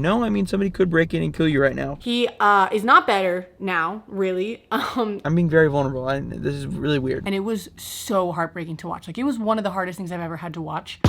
No, I mean, somebody could break in and kill you right now. He is not better now, really. I'm being very vulnerable. This is really weird. And it was so heartbreaking to watch. Like, it was one of the hardest things I've ever had to watch.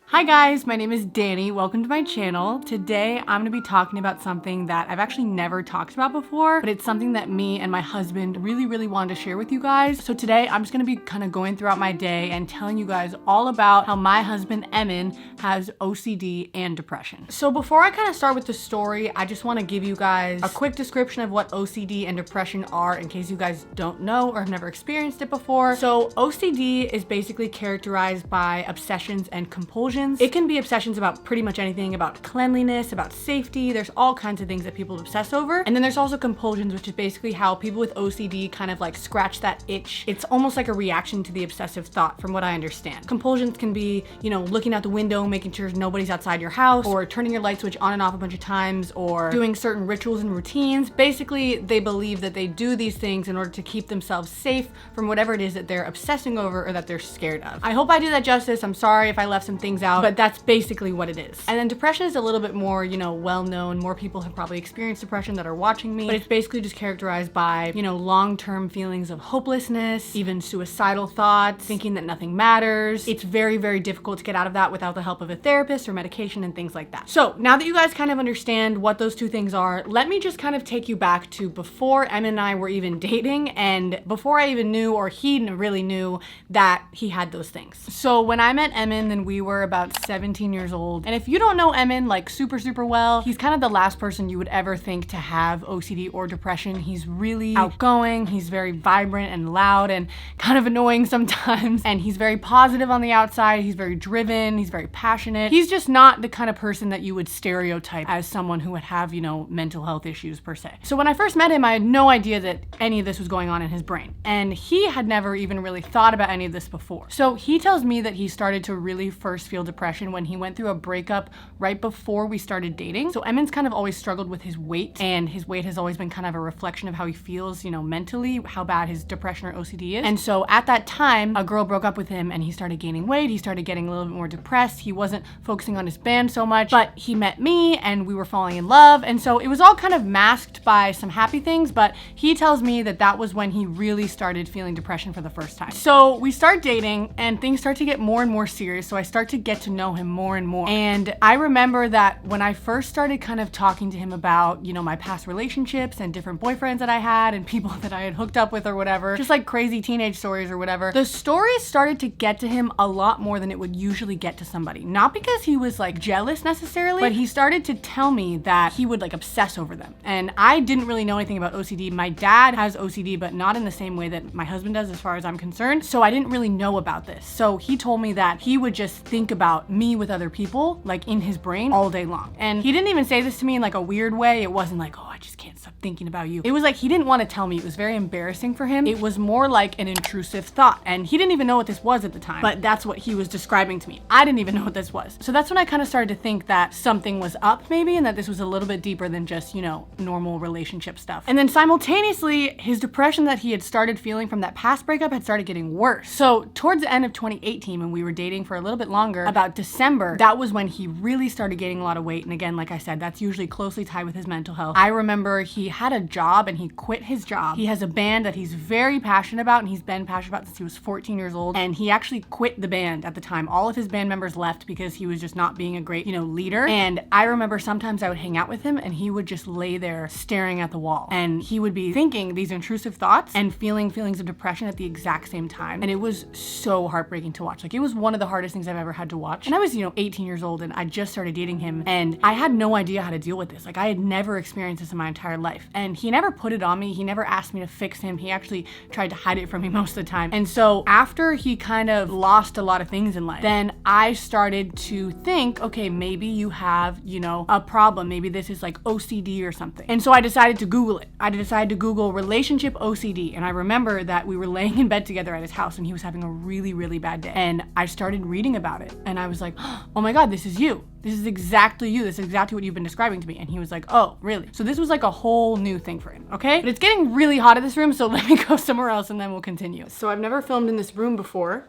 Hi guys, my name is Dani. Welcome to my channel. Today I'm gonna be talking about something that I've actually never talked about before, but it's something that me and my husband really wanted to share with you guys. So today I'm just gonna be kind of going throughout my day and telling you guys all about how my husband Emmyn has OCD and depression. So before I kind of start with the story, I just want to give you guys a quick description of what OCD and depression are in case you guys don't know or have never experienced it before. So OCD is basically characterized by obsessions and compulsions. It can be obsessions about pretty much anything, about cleanliness, about safety. There's all kinds of things that people obsess over. And then there's also compulsions, which is basically how people with OCD kind of like scratch that itch. It's almost like a reaction to the obsessive thought, from what I understand. Compulsions can be, you know, looking out the window, making sure nobody's outside your house, or turning your light switch on and off a bunch of times, or doing certain rituals and routines. Basically, they believe that they do these things in order to keep themselves safe from whatever it is that they're obsessing over or that they're scared of. I hope I do that justice. I'm sorry if I left some things out, but that's basically what it is. And then depression is a little bit more, you know, well-known. More people have probably experienced depression that are watching me, but it's basically just characterized by, you know, long-term feelings of hopelessness, even suicidal thoughts, thinking that nothing matters. It's very difficult to get out of that without the help of a therapist or medication and things like that. So now that you guys kind of understand what those two things are, let me just kind of take you back to before Emmyn and I were even dating, and before I even knew, or he really knew, that he had those things. So when I met Emmyn, then we were about 17 years old. And if you don't know Emmyn like super well, he's kind of the last person you would ever think to have OCD or depression. He's really outgoing, he's very vibrant and loud and kind of annoying sometimes. And he's very positive on the outside, he's very driven, he's very passionate. He's just not the kind of person that you would stereotype as someone who would have, you know, mental health issues per se. So when I first met him, I had no idea that any of this was going on in his brain. And he had never even really thought about any of this before. So he tells me that he started to really first feel depression when he went through a breakup right before we started dating. So Emmyn's kind of always struggled with his weight, and his weight has always been kind of a reflection of how he feels, you know, mentally, how bad his depression or OCD is. And so at that time, a girl broke up with him and he started gaining weight. He started getting a little bit more depressed. He wasn't focusing on his band so much, but he met me and we were falling in love. And so it was all kind of masked by some happy things, but he tells me that that was when he really started feeling depression for the first time. So we start dating and things start to get more and more serious. So I start to get to know him more and more. And I remember that when I first started kind of talking to him about, you know, my past relationships and different boyfriends that I had and people that I had hooked up with or whatever, just like crazy teenage stories or whatever, the stories started to get to him a lot more than it would usually get to somebody. Not because he was like jealous necessarily, but he started to tell me that he would like obsess over them. And I didn't really know anything about OCD. My dad has OCD, but not in the same way that my husband does as far as I'm concerned. So I didn't really know about this. So he told me that he would just think about me with other people, like in his brain all day long. And he didn't even say this to me in like a weird way. It wasn't like, oh, I just can't stop thinking about you. It was like he didn't want to tell me. It was very embarrassing for him. It was more like an intrusive thought. And he didn't even know what this was at the time, but that's what he was describing to me. I didn't even know what this was. So that's when I kind of started to think that something was up maybe, and that this was a little bit deeper than just, you know, normal relationship stuff. And then simultaneously, his depression that he had started feeling from that past breakup had started getting worse. So towards the end of 2018, when we were dating for a little bit longer, about December, that was when he really started gaining a lot of weight. And again, like I said, that's usually closely tied with his mental health. I remember he had a job and he quit his job. He has a band that he's very passionate about, and he's been passionate about since he was 14 years old. And he actually quit the band at the time. All of his band members left because he was just not being a great, you know, leader. And I remember sometimes I would hang out with him and he would just lay there staring at the wall. And he would be thinking these intrusive thoughts and feeling feelings of depression at the exact same time. And it was so heartbreaking to watch. Like, it was one of the hardest things I've ever had to watch. And I was, you know, 18 years old and I just started dating him, and I had no idea how to deal with this. Like, I had never experienced this in my entire life. And he never put it on me. He never asked me to fix him. He actually tried to hide it from me most of the time. And so after he kind of lost a lot of things in life, then I started to think, okay, maybe you have, you know, a problem. Maybe this is like OCD or something. And so I decided to Google it. I decided to Google relationship OCD. And I remember that we were laying in bed together at his house and he was having a really bad day. And I started reading about it and I was like, oh my God, this is you. This is exactly you. This is exactly what you've been describing to me. And he was like, oh, really? So this was like a whole new thing for him, okay? But it's getting really hot in this room, so let me go somewhere else and then we'll continue. So I've never filmed in this room before.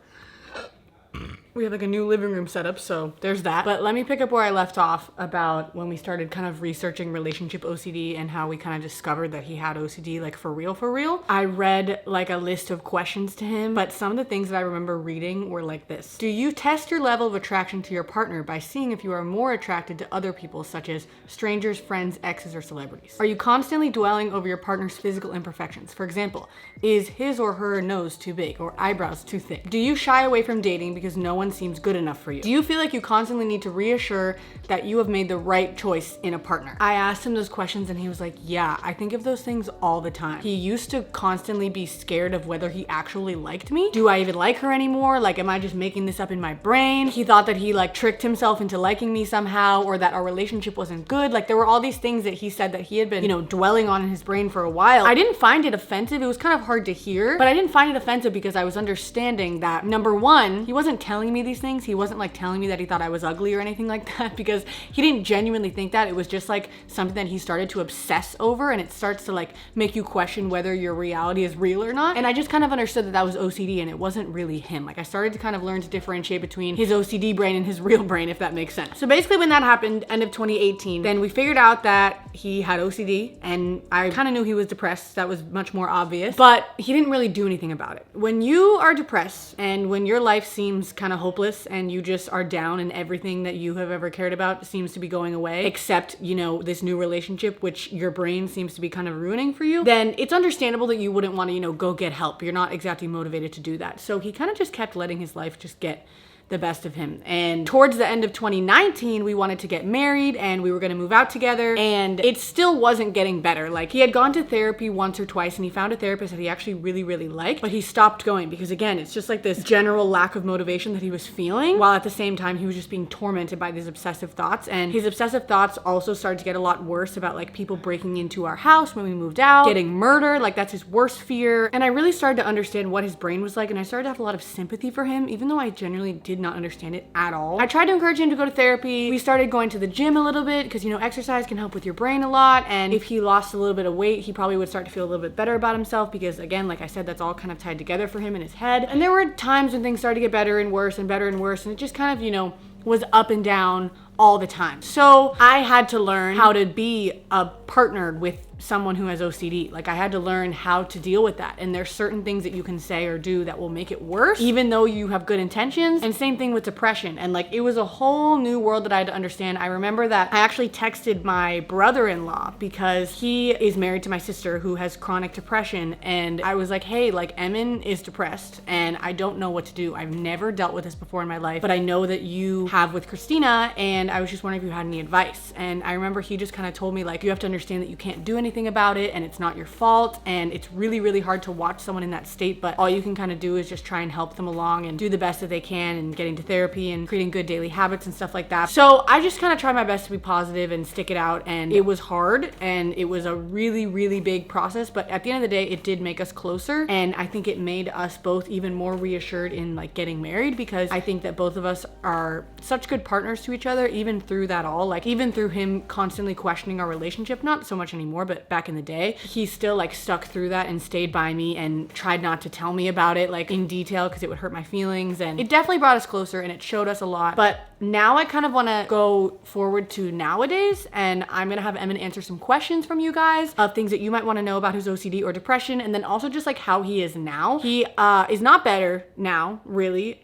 We have like a new living room setup, so there's that. But let me pick up where I left off about when we started kind of researching relationship OCD and how we kind of discovered that he had OCD, like for real, for real. I read like a list of questions to him, but some of the things that I remember reading were like this. Do you test your level of attraction to your partner by seeing if you are more attracted to other people, such as strangers, friends, exes, or celebrities? Are you constantly dwelling over your partner's physical imperfections? For example, is his or her nose too big or eyebrows too thick? Do you shy away from dating because no one seems good enough for you? Do you feel like you constantly need to reassure that you have made the right choice in a partner? I asked him those questions and he was like, yeah, I think of those things all the time. He used to constantly be scared of whether he actually liked me. Do I even like her anymore? Like, am I just making this up in my brain? He thought that he like tricked himself into liking me somehow, or that our relationship wasn't good. Like, there were all these things that he said that he had been, you know, dwelling on in his brain for a while. I didn't find it offensive. It was kind of hard to hear, but I didn't find it offensive because I was understanding that, number one, he wasn't telling me these things. He wasn't like telling me that he thought I was ugly or anything like that, because he didn't genuinely think that. It was just like something that he started to obsess over, and it starts to like make you question whether your reality is real or not. And I just kind of understood that that was OCD and it wasn't really him. Like, I started to kind of learn to differentiate between his OCD brain and his real brain, if that makes sense. So basically when that happened, end of 2018, then we figured out that he had OCD, and I kind of knew he was depressed. That was much more obvious, but he didn't really do anything about it. When you are depressed and when your life seems kind of hopeless and you just are down and everything that you have ever cared about seems to be going away, except, you know, this new relationship, which your brain seems to be kind of ruining for you, then it's understandable that you wouldn't want to, you know, go get help. You're not exactly motivated to do that. So he kind of just kept letting his life just get the best of him. And towards the end of 2019, we wanted to get married and we were going to move out together, and it still wasn't getting better. Like, he had gone to therapy once or twice and he found a therapist that he actually really, really liked, but he stopped going because, again, it's just like this general lack of motivation that he was feeling, while at the same time he was just being tormented by these obsessive thoughts. And his obsessive thoughts also started to get a lot worse about like people breaking into our house when we moved out, getting murdered. Like, that's his worst fear. And I really started to understand what his brain was like, and I started to have a lot of sympathy for him, even though I genuinely did not understand it at all. I tried to encourage him to go to therapy. We started going to the gym a little bit because, you know, exercise can help with your brain a lot, and if he lost a little bit of weight, he probably would start to feel a little bit better about himself, because, again, like I said, that's all kind of tied together for him in his head. And there were times when things started to get better and worse and better and worse, and it just kind of, you know, was up and down all the time. So I had to learn how to be a partner with someone who has OCD. Like, I had to learn how to deal with that. And there's certain things that you can say or do that will make it worse, even though you have good intentions. And same thing with depression. And like, it was a whole new world that I had to understand. I remember that I actually texted my brother-in-law because he is married to my sister who has chronic depression. And I was like, hey, like, Emmyn is depressed and I don't know what to do. I've never dealt with this before in my life, but I know that you have with Christina, and I was just wondering if you had any advice. And I remember he just kind of told me, like, you have to understand that you can't do anything about it and it's not your fault, and it's really, really hard to watch someone in that state, but all you can kind of do is just try and help them along and do the best that they can, and getting to therapy and creating good daily habits and stuff like that. So I just kind of tried my best to be positive and stick it out, and it was hard and it was a really, really big process, but at the end of the day, it did make us closer, and I think it made us both even more reassured in like getting married, because I think that both of us are such good partners to each other, even through that all, like even through him constantly questioning our relationship, not so much anymore, but back in the day, he still like stuck through that and stayed by me and tried not to tell me about it like in detail because it would hurt my feelings, and it definitely brought us closer and it showed us a lot. But now I kind of want to go forward to nowadays, and I'm gonna have Emmyn answer some questions from you guys of things that you might want to know about his OCD or depression, and then also just like how he is now. He is not better now, really.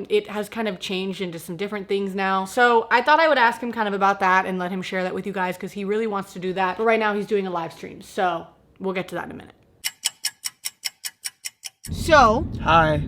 It has kind of changed into some different things now, so I thought I would ask him kind of about that and let him share that with you guys, because he really wants to do that, but right now he's doing a live stream, so we'll get to that in a minute. So Hi,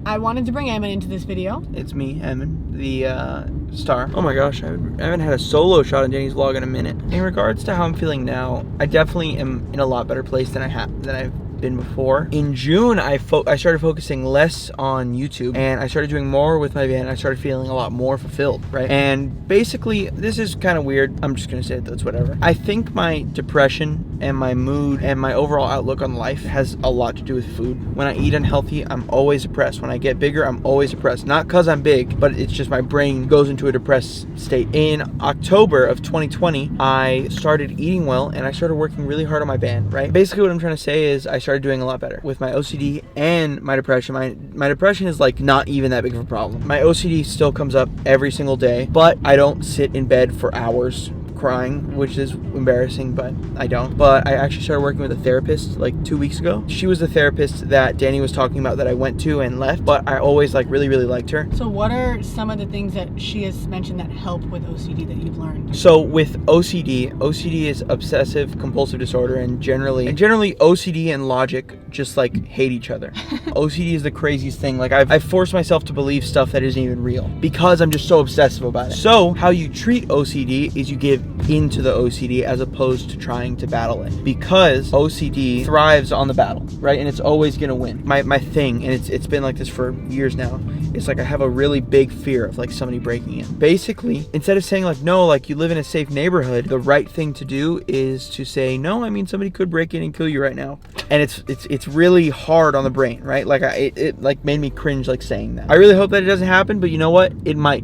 I wanted to bring Emmyn into this video. it's me, Emmyn, the star. Oh my gosh, I haven't had a solo shot in Dani's vlog in a minute. In regards to how I'm feeling now, I definitely am in a lot better place than I've been before. In June, I started focusing less on YouTube, and I started doing more with my band. I started feeling a lot more fulfilled, right? And basically, this is kind of weird. I'm just gonna say it, that's whatever. I think my depression and my mood and my overall outlook on life has a lot to do with food. When I eat unhealthy, I'm always depressed. When I get bigger, I'm always depressed. Not because I'm big, but it's just my brain goes into a depressed state. In October of 2020, I started eating well, and I started working really hard on my band, right? Basically, what I'm trying to say is I started doing a lot better with my OCD and my depression. My depression is like not even that big of a problem. My OCD still comes up every single day, but I don't sit in bed for hours crying, which is embarrassing, but I don't. But I actually started working with a therapist like 2 weeks ago. She was the therapist that Dani was talking about that I went to and left, but I always like really liked her. So what are some of the things that she has mentioned that help with OCD that you've learned? So with OCD is obsessive compulsive disorder, and generally OCD and logic just like hate each other. OCD is the craziest thing. Like I've forced myself to believe stuff that isn't even real because I'm just so obsessive about it. So how you treat OCD is you give into the OCD as opposed to trying to battle it, because OCD thrives on the battle, right? And it's always gonna win. My thing, and it's been like this for years now, it's like I have a really big fear of like somebody breaking in. Basically, instead of saying like, no, like you live in a safe neighborhood, the right thing to do is to say, no, I mean somebody could break in and kill you right now. And it's really hard on the brain, right? Like it like made me cringe like saying that. I really hope that it doesn't happen, but you know what? It might.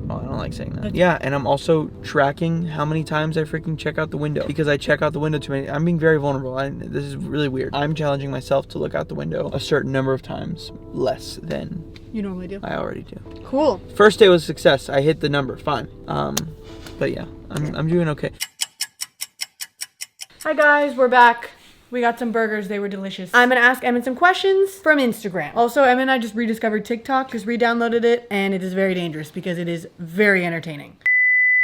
Oh, I don't like saying that. Yeah, and I'm also tracking how many times I freaking check out the window, because I check out the window too many. I'm being very vulnerable. This is really weird. I'm challenging myself to look out the window a certain number of times less than You normally do? I already do. Cool. First day was a success. I hit the number, fine. But yeah, I'm doing okay. Hi guys, we're back. We got some burgers. They were delicious. I'm gonna ask Emmyn some questions from Instagram. Also, Emmyn and I just rediscovered TikTok, just re-downloaded it, and it is very dangerous because it is very entertaining.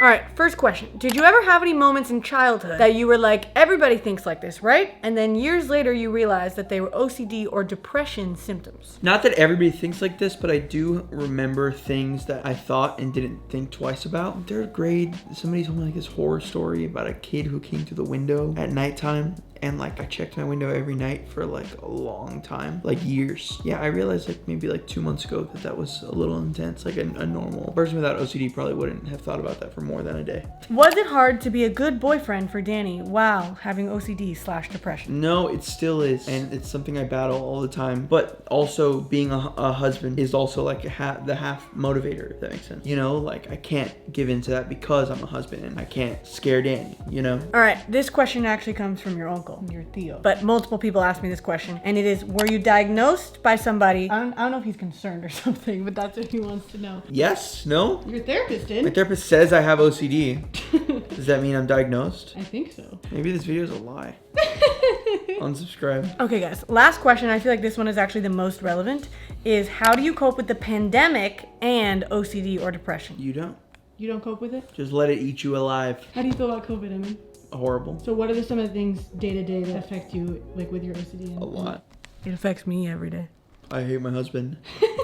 All right, first question. Did you ever have any moments in childhood that you were like, everybody thinks like this, right? And then years later you realized that they were OCD or depression symptoms? Not that everybody thinks like this, but I do remember things that I thought and didn't think twice about. In third grade, somebody told me like this horror story about a kid who came through the window at nighttime. And like I checked my window every night for like a long time, like years. Yeah, I realized like maybe like 2 months ago that was a little intense. Like a normal person without OCD probably wouldn't have thought about that for more than a day. Was it hard to be a good boyfriend for Dani while having OCD/depression? No, it still is, and it's something I battle all the time. But also being a husband is also like the half motivator, if that makes sense. You know, like I can't give in to that because I'm a husband, and I can't scare Dani, you know? All right, this question actually comes from your uncle, your Theo. But multiple people asked me this question, and it is, were you diagnosed by somebody? I don't know if he's concerned or something, but that's what he wants to know. Yes? No? Your therapist did. My therapist says I have OCD. Does that mean I'm diagnosed? I think so. Maybe this video is a lie. Unsubscribe. Okay guys, last question. I feel like this one is actually the most relevant, is how do you cope with the pandemic and OCD or depression? You don't. You don't cope with it? Just let it eat you alive. How do you feel about COVID, Emmyn? Horrible. So what are some of the things day to day that affect you, like with your OCD? A lot. It affects me every day. I hate my husband.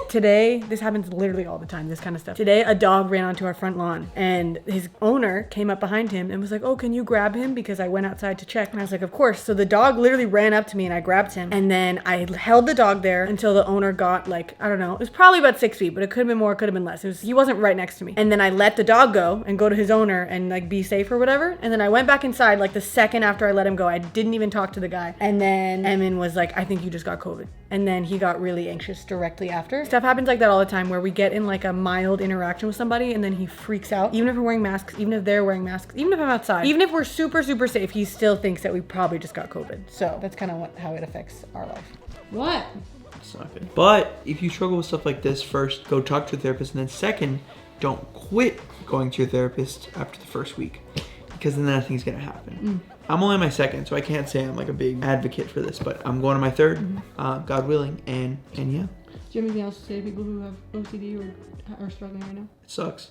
Today, this happens literally all the time, this kind of stuff. Today, a dog ran onto our front lawn and his owner came up behind him and was like, oh, can you grab him? Because I went outside to check. And I was like, of course. So the dog literally ran up to me and I grabbed him. And then I held the dog there until the owner got like, I don't know, it was probably about 6 feet, but it could have been more, it could have been less. He wasn't right next to me. And then I let the dog go and go to his owner and like be safe or whatever. And then I went back inside like the second after I let him go. I didn't even talk to the guy. And then Emmyn was like, I think you just got COVID. And then he got really anxious directly after. Stuff happens like that all the time where we get in like a mild interaction with somebody and then he freaks out. Even if we're wearing masks, even if they're wearing masks, even if I'm outside, even if we're super safe, he still thinks that we probably just got COVID. So that's kind of how it affects our life. What? It's not good. But if you struggle with stuff like this, first, go talk to a therapist. And then second, don't quit going to your therapist after the first week, because then nothing's going to happen. I'm only on my second, so I can't say I'm like a big advocate for this, but I'm going to my third, God willing, and yeah. Do you have anything else to say to people who have OCD or are struggling right now? It sucks.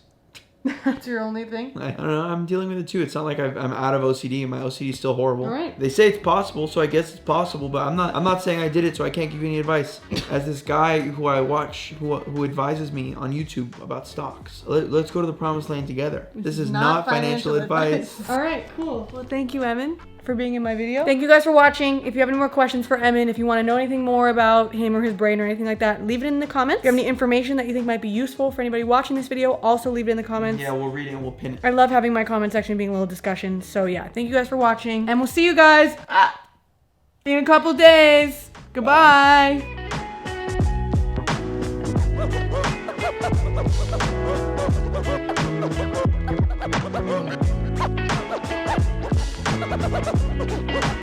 That's your only thing? I don't know, I'm dealing with it too. It's not like I'm out of OCD, and my OCD is still horrible. All right. They say it's possible, so I guess it's possible, but I'm not saying I did it, so I can't give you any advice. As this guy who I watch, who advises me on YouTube about stocks. Let's go to the promised land together. This is not financial advice. All right, cool. Well, thank you, Emmyn, for being in my video. Thank you guys for watching. If you have any more questions for Emmyn, if you want to know anything more about him or his brain or anything like that, leave it in the comments. If you have any information that you think might be useful for anybody watching this video, also leave it in the comments. Yeah, we'll read it and we'll pin it. I love having my comment section being a little discussion. So yeah, thank you guys for watching, and we'll see you guys in a couple days. Goodbye.